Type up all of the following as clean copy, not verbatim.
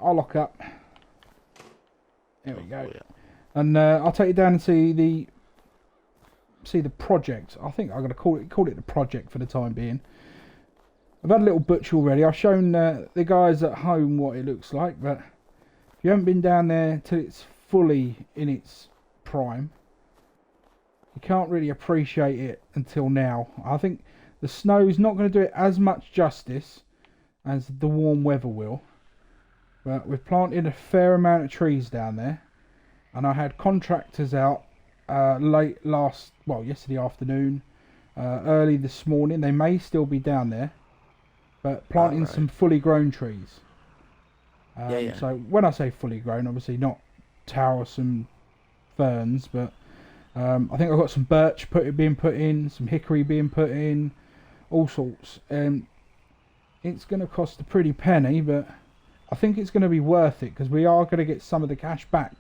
I'll lock up. There we go. Oh, yeah. And I'll take you down and see the project. I think I'm going to call it the project for the time being. I've had a little butcher already. I've shown the guys at home what it looks like, but if you haven't been down there till it's fully in its prime, you can't really appreciate it until now. I think the snow's not going to do it as much justice as the warm weather will. But we've planted a fair amount of trees down there, and I had contractors out yesterday afternoon, early this morning. They may still be down there, but planting some fully grown trees. So when I say fully grown, obviously not towersome ferns, but I think I've got some birch being put in, some hickory being put in, all sorts. It's going to cost a pretty penny, but I think it's going to be worth it because we are going to get some of the cash back.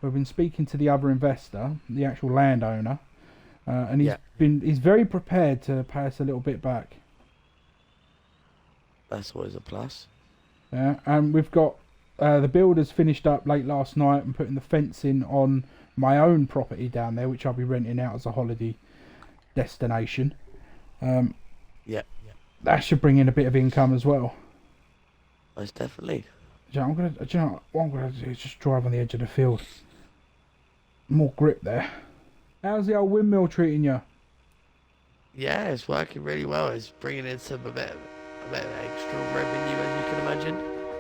We've been speaking to the other investor, the actual landowner, and he's very prepared to pay us a little bit back. That's always a plus. Yeah, and we've got the builders finished up late last night and putting the fence in on my own property down there, which I'll be renting out as a holiday destination. That should bring in a bit of income as well. Most definitely. What I'm gonna do is just drive on the edge of the field. More grip there. How's the old windmill treating you? Yeah, it's working really well. It's bringing in a bit of extra revenue, as you can imagine.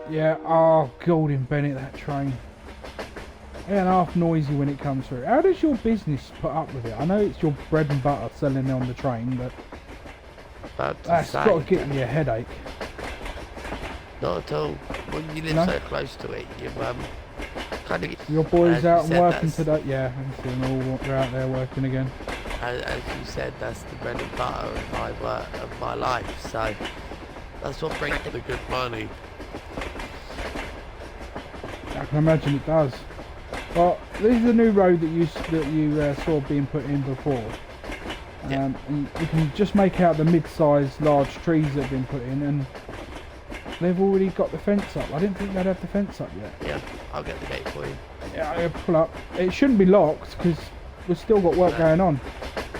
Yeah, Golden Bennett, that train. Yeah, and half noisy when it comes through. How does your business put up with it? I know it's your bread and butter selling on the train, but that's got to get you a headache. Not at all. When you live so close to it, you kind of... Your boys out and working today? Yeah, I can see them all. They're out there working again. As you said, that's the bread and butter of my work, of my life. So that's what brings the good money. I can imagine it does. Well, this is a new road that you saw being put in before. And you can just make out the mid-sized large trees that have been put in, and they've already got the fence up. I didn't think they'd have the fence up yet. Yeah, I'll get the gate for you. Yeah, I'll pull up. It shouldn't be locked because we've still got work going on.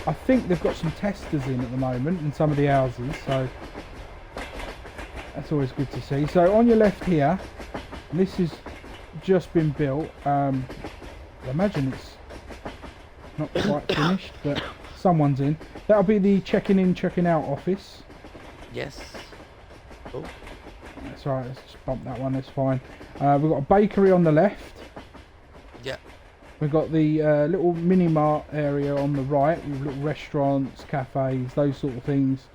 I think they've got some testers in at the moment in some of the houses, so that's always good to see. So on your left here, this has just been built. I imagine it's not quite finished, but someone's in. That'll be the checking in, checking out office. Yes. Oh. That's alright, let's just bump that one, that's fine. We've got a bakery on the left. Yeah. We've got the little mini-mart area on the right with little restaurants, cafes, those sort of things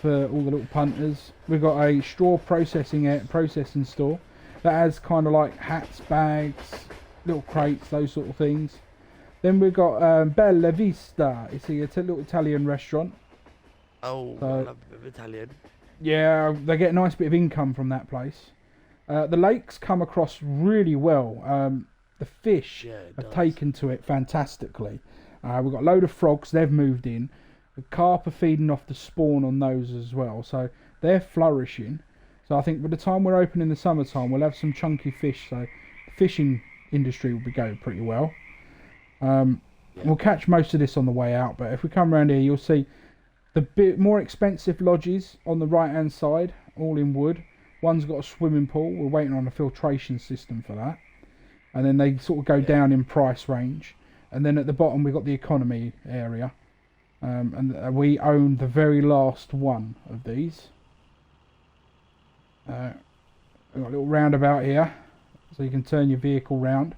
for all the little punters. We've got a straw processing store that has kind of like hats, bags, little crates, those sort of things. Then we've got Bella Vista. It's a little Italian restaurant. Oh, I love a bit of Italian. Yeah, they get a nice bit of income from that place. The lakes come across really well. The fish have taken to it fantastically. We've got a load of frogs, they've moved in. The carp are feeding off the spawn on those as well. So they're flourishing. So I think by the time we're open in the summertime, we'll have some chunky fish. So the fishing industry will be going pretty well. We'll catch most of this on the way out. But if we come around here, you'll see the bit more expensive lodges on the right hand side, all in wood. One's got a swimming pool. We're waiting on a filtration system for that. And then they sort of go down in price range. And then at the bottom we've got the economy area. And we own the very last one of these. We've got a little roundabout here, so you can turn your vehicle round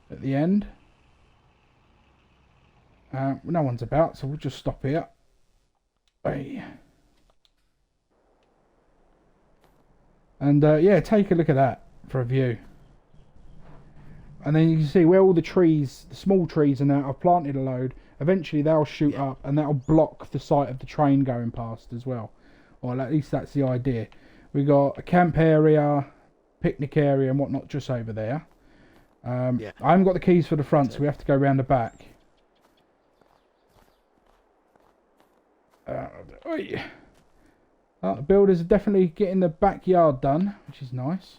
at the end. No one's about, so we'll just stop here. Hey. And yeah, take a look at that for a view. And then you can see where all the trees, the small trees and that, I've planted a load. Eventually they'll shoot up and that'll block the sight of the train going past as well. Or at least that's the idea. We got a camp area, picnic area and whatnot just over there. I haven't got the keys for the front, so we have to go around the back. The builders are definitely getting the backyard done, which is nice.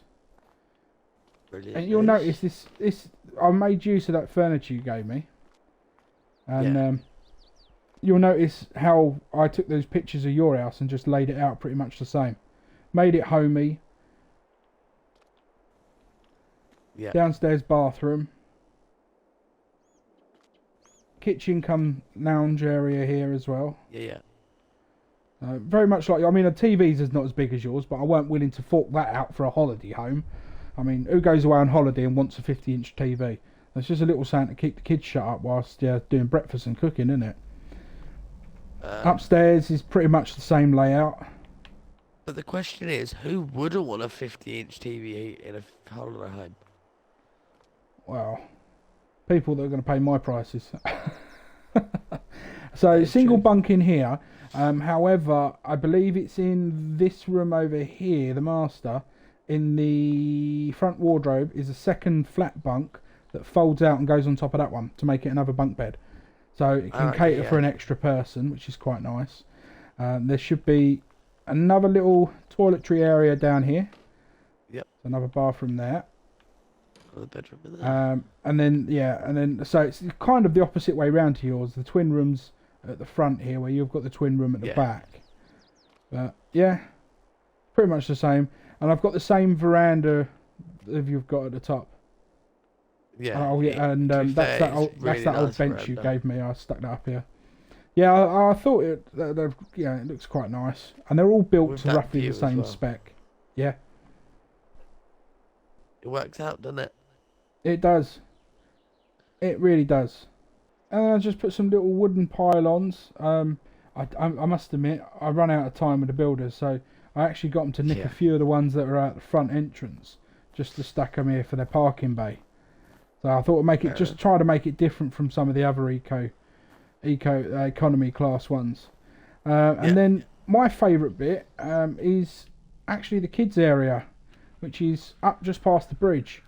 Brilliant. And you'll notice this. I made use of that furniture you gave me, and you'll notice how I took those pictures of your house and just laid it out pretty much the same. Made it homey. Yeah. Downstairs bathroom. Kitchen come lounge area here as well. Yeah. Very much like, I mean, a TV's is not as big as yours, but I weren't willing to fork that out for a holiday home. I mean, who goes away on holiday and wants a 50-inch TV? It's just a little something to keep the kids shut up whilst doing breakfast and cooking, isn't it? Upstairs is pretty much the same layout. But the question is, who wouldn't want a 50-inch TV in a holiday home? Well, people that are going to pay my prices. So, single bunk in here. However, I believe it's in this room over here, the master. In the front wardrobe is a second flat bunk that folds out and goes on top of that one to make it another bunk bed. So it can cater for an extra person, which is quite nice. There should be another little toiletry area down here. Yep. Another bathroom there. Another bedroom in there. And then so it's kind of the opposite way round to yours. The twin rooms at the front here, where you've got the twin room at the back. But yeah, pretty much the same. And I've got the same veranda that you've got at the top. Yeah. Oh yeah, and that's that old bench veranda you gave me. I stuck that up here. Yeah, I thought it looks quite nice, and they're all built With to that roughly view the as same well. spec. Yeah, It works out, doesn't it? it does. It really does. And I just put some little wooden pylons. I must admit, I run out of time with the builders, so I actually got them to nick a few of the ones that are at the front entrance, just to stack them here for their parking bay. So I thought I'd try to make it different from some of the other economy class ones. And then my favourite bit is actually the kids area, which is up just past the bridge,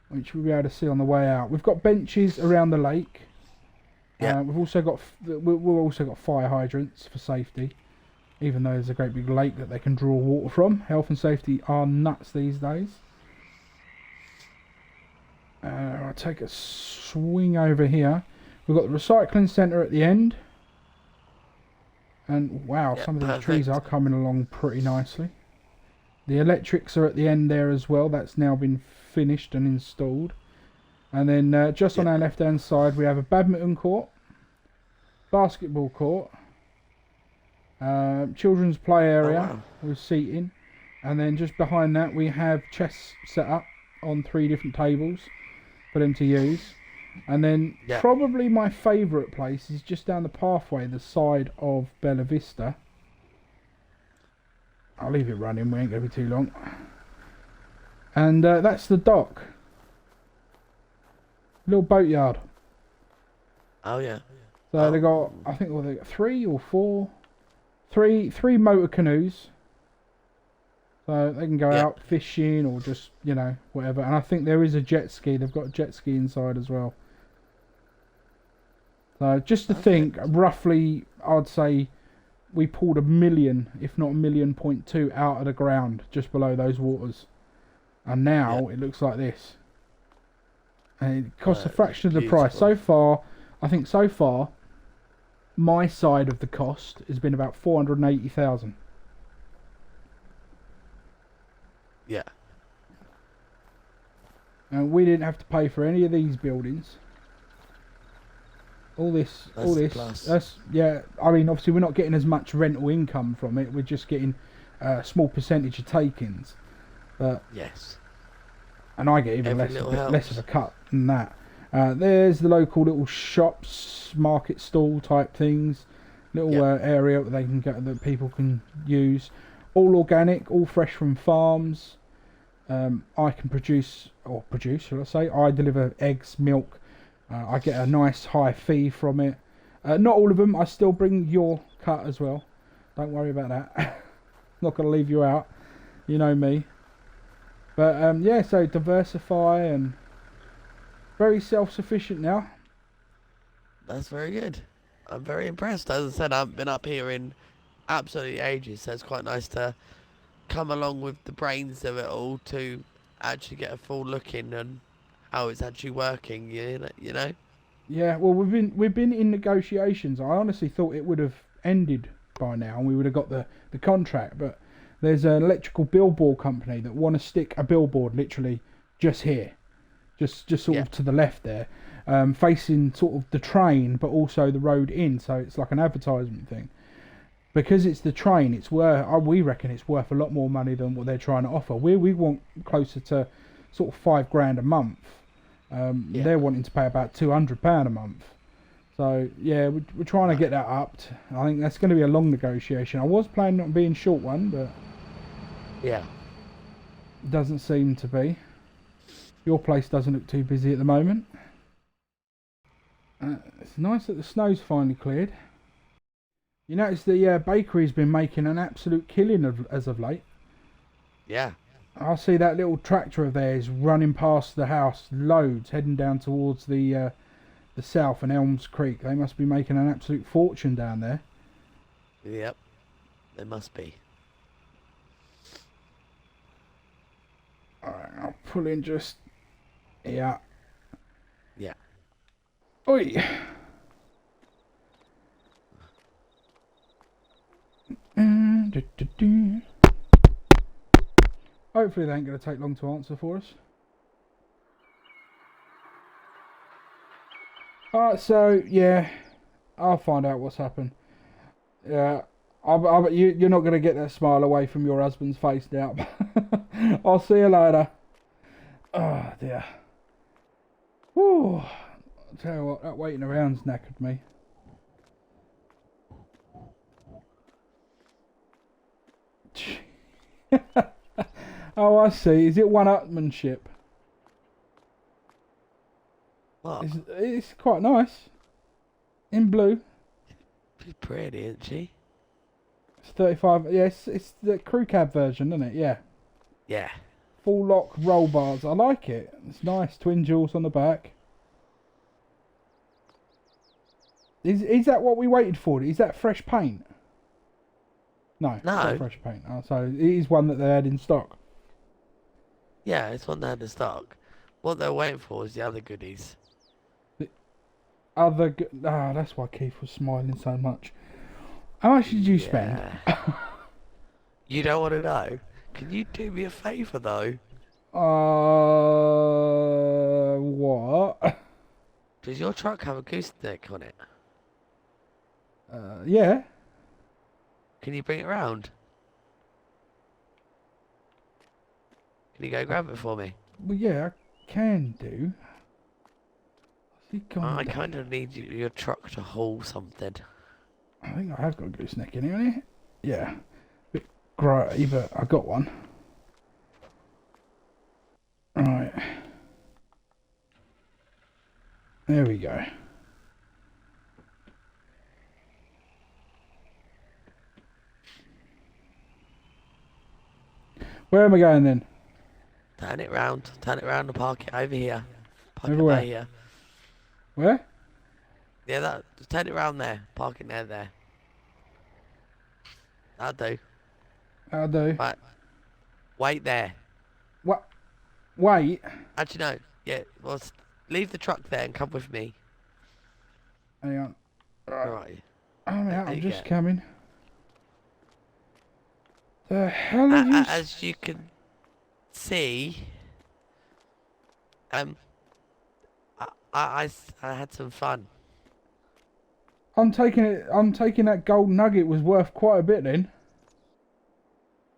which we'll be able to see on the way out. We've got benches around the lake. We've also got fire hydrants for safety, even though there's a great big lake that they can draw water from. Health and safety are nuts these days. I'll take a swing over here. We've got the recycling centre at the end. And wow, some of these trees are coming along pretty nicely. The electrics are at the end there as well. That's now been finished and installed. And then just on our left hand side we have a badminton court, basketball court, children's play area with seating, and then just behind that we have chess set up on 3 different tables for them to use. And then probably my favourite place is just down the pathway, the side of Bella Vista. I'll leave it running, we ain't going to be too long. And that's the dock. Little boatyard. Oh yeah. So they got, I think, they got 3 or 4, three motor canoes. So they can go out fishing or just, whatever. And I think there is a jet ski. They've got a jet ski inside as well. So just to think, roughly, I'd say we pulled 1 million, if not 1.2 million, out of the ground just below those waters. And now it looks like this. And it costs a fraction of the price. So far, my side of the cost has been about 480,000. Yeah. And we didn't have to pay for any of these buildings. All this. That's I mean, obviously, we're not getting as much rental income from it. We're just getting a small percentage of takings. But and I get even less of a cut than that. There's the local little shops, market stall type things, little area that they can get, that people can use. All organic, all fresh from farms. I can produce, shall I say? I deliver eggs, milk. I get a nice high fee from it. Not all of them. I still bring your cut as well. Don't worry about that. Not going to leave you out. You know me. But so diversify and very self-sufficient now. That's very good. I'm very impressed. As I said, I haven't been up here in absolutely ages, so it's quite nice to come along with the brains of it all to actually get a full look in on how it's actually working. You know. Yeah, well, we've been in negotiations. I honestly thought it would have ended by now, and we would have got the contract. But there's an electrical billboard company that want to stick a billboard literally just here, just sort of to the left there, facing sort of the train, but also the road in. So it's like an advertisement thing. Because it's the train, it's worth. We reckon it's worth a lot more money than what they're trying to offer. We want closer to sort of £5,000 a month. They're wanting to pay about £200 a month. So yeah, we're trying to get that upped. I think that's going to be a long negotiation. I was planning on being short one, but yeah, doesn't seem to be. Your place doesn't look too busy at the moment. It's nice that the snow's finally cleared. You notice the bakery's been making an absolute killing as of late. Yeah. I see that little tractor of theirs running past the house, loads, heading down towards the south and Elms Creek. They must be making an absolute fortune down there. Yep, they must be. Alright, I'll pull in just... Yeah. Yeah. Oi! Hopefully they ain't going to take long to answer for us. Alright, so, yeah, I'll find out what's happened. Yeah, you're not going to get that smile away from your husband's face now. I'll see you later. Oh, dear. Whew. I'll tell you what, that waiting around's knackered me. Oh, I see. Is it one-upmanship? What? It's quite nice. In blue. She's pretty, isn't she? It's 35. Yes, it's the crew cab version, isn't it? Yeah. Yeah. Full lock roll bars. I like it. It's nice. Twin jewels on the back. Is that what we waited for? Is that fresh paint? No. It's not fresh paint. Oh, so it is one that they had in stock. Yeah, it's one they had in stock. What they're waiting for is the other goodies. That's why Keith was smiling so much. How much did you spend? You don't want to know? Can you do me a favour though? What? Does your truck have a gooseneck on it? Yeah. Can you bring it round? Can you go grab it for me? Well, yeah, I can do. I kind of need your truck to haul something. I think I have got a gooseneck in here. Yeah. Bit grey, but I got one. Right. There we go. Where am I going then? Turn it round and park it over here. Park Everywhere. it by here. Where? Yeah, just turn it round there. Park it there. That'll do. I'll do. Right. Wait there. What? Wait. Actually, no. Yeah, well, leave the truck there and come with me. Hang on. Right. I'm just coming. The hell are you... As you can see, I had some fun. I'm taking that gold nugget was worth quite a bit then.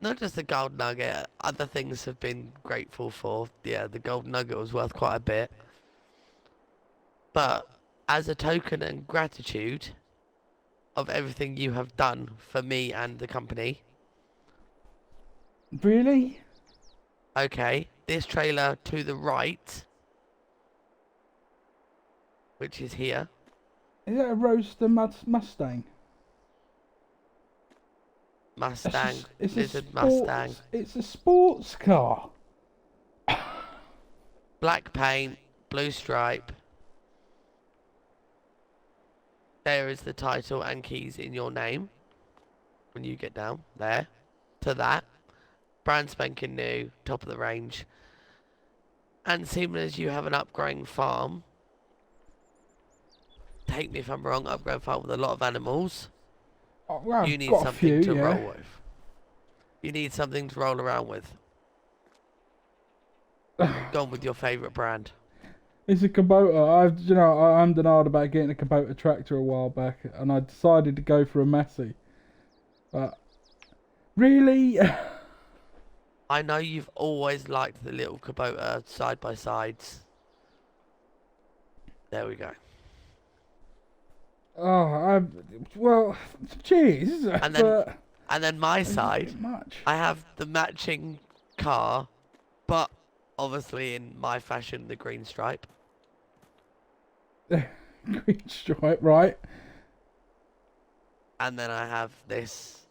Not just the gold nugget, other things have been grateful for. Yeah, the gold nugget was worth quite a bit. But as a token and gratitude of everything you have done for me and the company. Really? Okay, this trailer to the right, which is here. Is that a Roadster Mustang? Mustang, Lizard Mustang. It's a sports car. Black paint, blue stripe. There is the title and keys in your name. When you get down there, to that. Brand spanking new, top of the range. And seeing as you have an upgrowing farm, take me if I'm wrong, upgrowing farm with a lot of animals, Oh, well, you I've need got a something few, to yeah. roll with. You need something to roll around with. Go on with your favourite brand. It's a Kubota. I undenied about getting a Kubota tractor a while back, and I decided to go for a Massey. But really, I know you've always liked the little Kubota side-by-sides. There we go. well, cheers. And then my It's a side, bit much. I have the matching car, but obviously in my fashion, the green stripe. Green stripe, right? And then I have this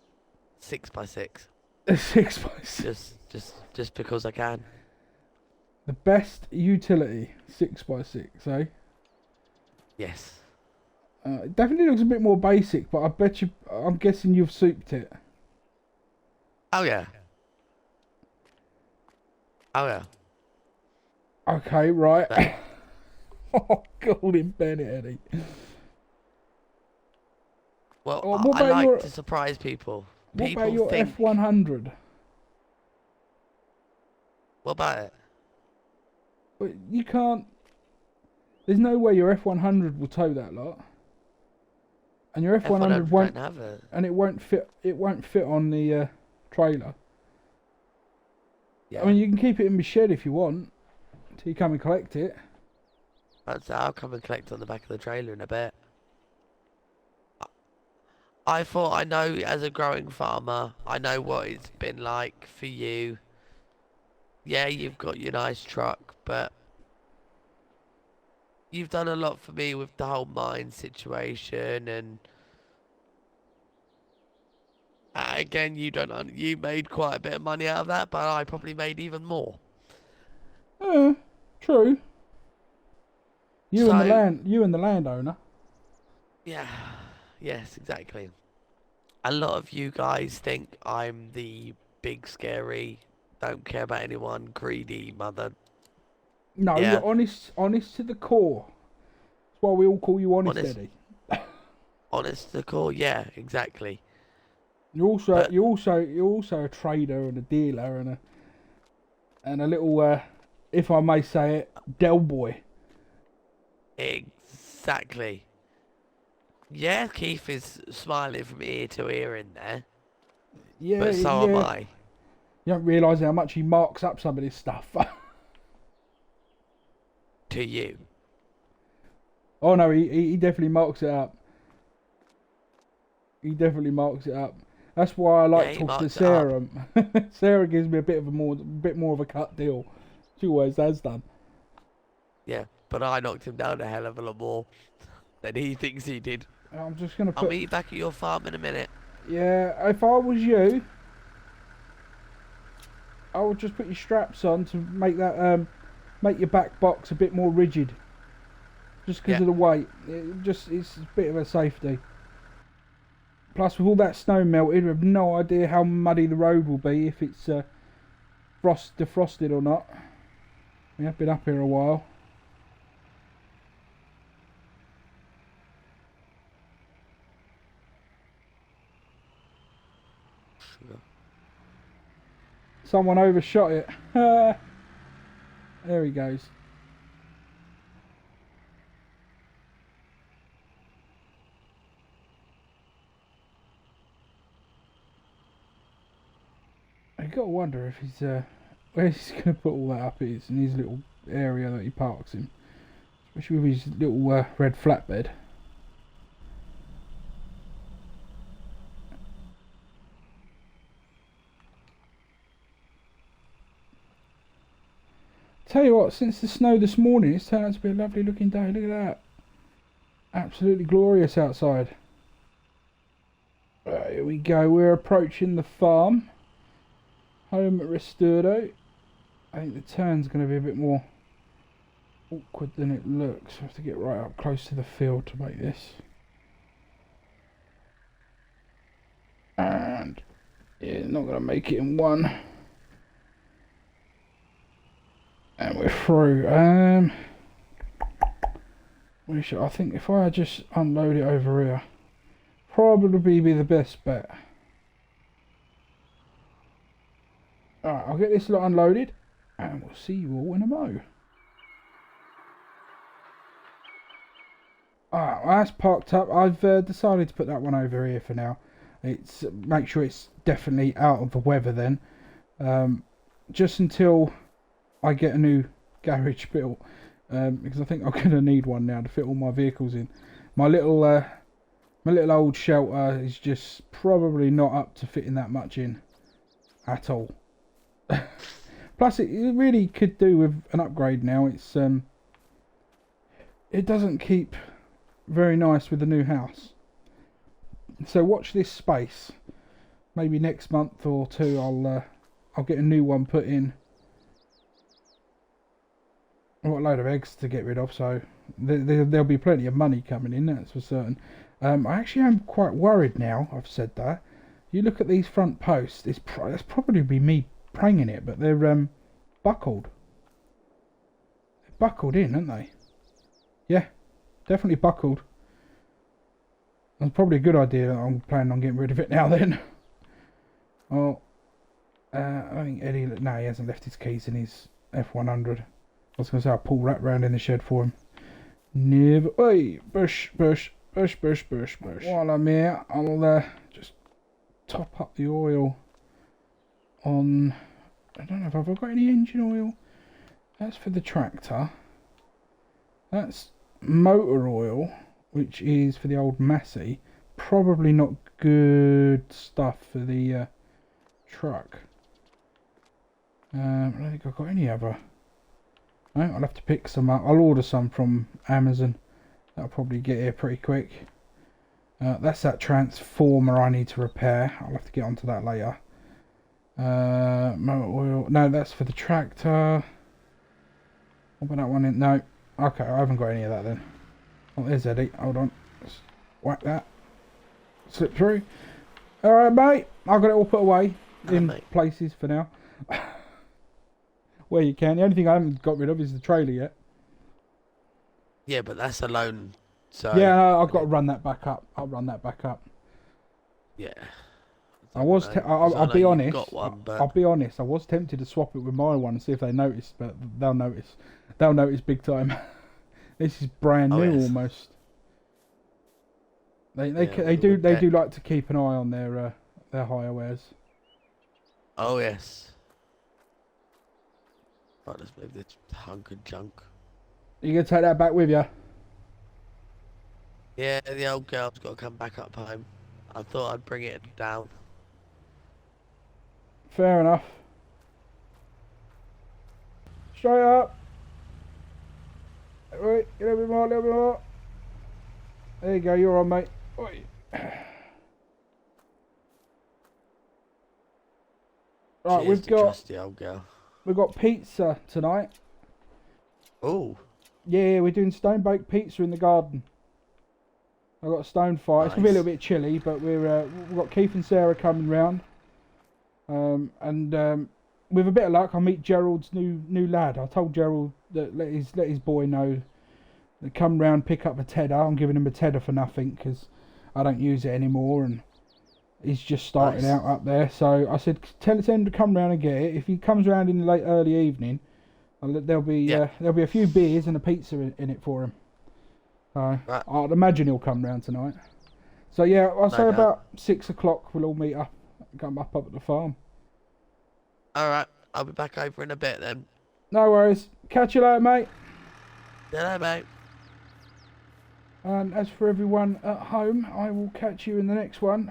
6x6. A 6x6. Just because I can. The best utility 6x6, eh? Yes. It definitely looks a bit more basic, but I'm guessing you've souped it. Oh yeah. Oh yeah. Okay, right. But, Oh, Golden Bennett, Eddie. well, What I about like your- to surprise people. What People about your think. F100? What about it? But you can't. There's no way your F100 will tow that lot. And your F100 won't. Don't have it. And it won't fit. It won't fit on the trailer. Yeah. I mean, you can keep it in my shed if you want, till you come and collect it. I'll come and collect on the back of the trailer in a bit. I thought I know as a growing farmer, I know what it's been like for you. Yeah, you've got your nice truck, but you've done a lot for me with the whole mine situation, and again, you made quite a bit of money out of that, but I probably made even more. True. You So- and the landowner. Yeah, yes, exactly. A lot of you guys think I'm the big, scary, don't care about anyone, greedy mother. No, Yeah. you're honest to the core. That's why we all call you honest, Honest. Eddie. Honest to the core, yeah, exactly. You're also But- you're also a trader and a dealer and a little if I may say it, Del boy. Exactly. Yeah, Keith is smiling from ear to ear in there, Yeah, but so am I. You don't realise how much he marks up some of this stuff. To you. Oh no, he definitely marks it up. He definitely marks it up. That's why I like Yeah, he talking to marks it Sarah. Sarah gives me a bit more of a cut deal. She always has done. Yeah, but I knocked him down a hell of a lot more than he thinks he did. I'm just gonna I'll put. meet you back at your farm in a minute. Yeah, if I was you, I would just put your straps on to make that make your back box a bit more rigid. Just because of the weight, it's a bit of a safety. Plus, with all that snow melted, we have no idea how muddy the road will be if it's defrosted or not. We have been up here a while. Someone overshot it. There he goes. I gotta wonder if he's where he's gonna put all that up is in his little area that he parks in, especially with his little red flatbed. Tell you what, since the snow this morning, it's turned out to be a lovely looking day. Look at that. Absolutely glorious outside. Right, here we go. We're approaching the farm. Home at Resturdo. I think the turn's going to be a bit more awkward than it looks. I have to get right up close to the field to make this. And yeah, not going to make it in one. And we're through. I think if I just unload it over here, probably be the best bet. Alright, I'll get this lot unloaded, and we'll see you all in a mo. Alright, well, that's parked up. I've decided to put that one over here for now. Make sure it's definitely out of the weather then. Just until I get a new garage built. Because I think I'm going to need one now to fit all my vehicles in. My little old shelter is just probably not up to fitting that much in at all. Plus, it really could do with an upgrade now. It doesn't keep very nice with the new house. So watch this space. Maybe next month or two, I'll get a new one put in. I've got a load of eggs to get rid of, so there'll be plenty of money coming in. That's for certain. I actually am quite worried now. I've said that. You look at these front posts. It's probably be me pranging it, but they're buckled. They're buckled in, aren't they? Yeah, definitely buckled. That's probably a good idea. I'm planning on getting rid of it now then. Oh, I think Eddie... No, he hasn't left his keys in his F100. I was going to say I'll pull that round in the shed for him. Never... Oi! Bush. While I'm here, I'll just top up the oil on... I don't know if I've got any engine oil. That's for the tractor. That's motor oil, which is for the old Massey. Probably not good stuff for the truck. I don't think I've got any other. No, I'll have to pick some up. I'll order some from Amazon. That'll probably get here pretty quick. That's that transformer I need to repair. I'll have to get onto that later. Motor oil. No, that's for the tractor. What about that one in? No. Okay, I haven't got any of that then. Oh, there's Eddie. Hold on. Just whack that. Slip through. Alright, mate. I've got it all put away in places for now. Where you can. The only thing I haven't got rid of is the trailer yet. Yeah, but that's alone. So yeah, I've got to run that back up. I'll run that back up. Yeah. I'll be honest. I'll be honest. I was tempted to swap it with my one and see if they notice, but they'll notice. They'll notice big time. This is brand new almost. They do like to keep an eye on their hire wares. Oh yes. Right, let's move this hunk of junk. You gonna take that back with you? Yeah, the old girl's got to come back up home. I thought I'd bring it down. Fair enough. Straight up. Wait, a little bit more, There you go, you're on, mate. Oi. Right, we've got trusty old girl. We've got pizza tonight. Oh. Yeah, we're doing stone baked pizza in the garden. I've got a stone fire. Nice. It's gonna be a little bit chilly, but we've got Keith and Sarah coming round. With a bit of luck, I'll meet Gerald's new lad. I told Gerald that let his boy know to come round, pick up a tedder. I'm giving him a tedder for nothing because I don't use it anymore, and he's just starting out up there. So I said, tell him to come round and get it. If he comes round in the late early evening, there'll be a few beers and a pizza in it for him. Right. I'd imagine he'll come round tonight. So yeah, I'll say about 6 o'clock we'll all meet up, come up at the farm. Alright, I'll be back over in a bit then. No worries. Catch you later, mate. Hello, mate. And as for everyone at home, I will catch you in the next one.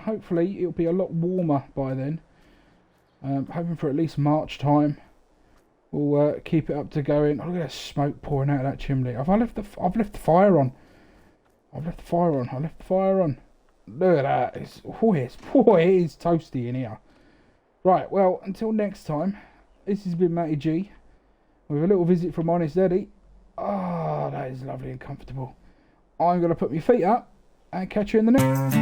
Hopefully it'll be a lot warmer by then. Hoping for at least March time. We'll keep it up to going. Oh, look at that smoke pouring out of that chimney. I've left the fire on. Look at that. It is toasty in here. Right, well, until next time, this has been Matty G with a little visit from Honest Eddie. Ah, that is lovely and comfortable. I'm going to put my feet up and catch you in the next.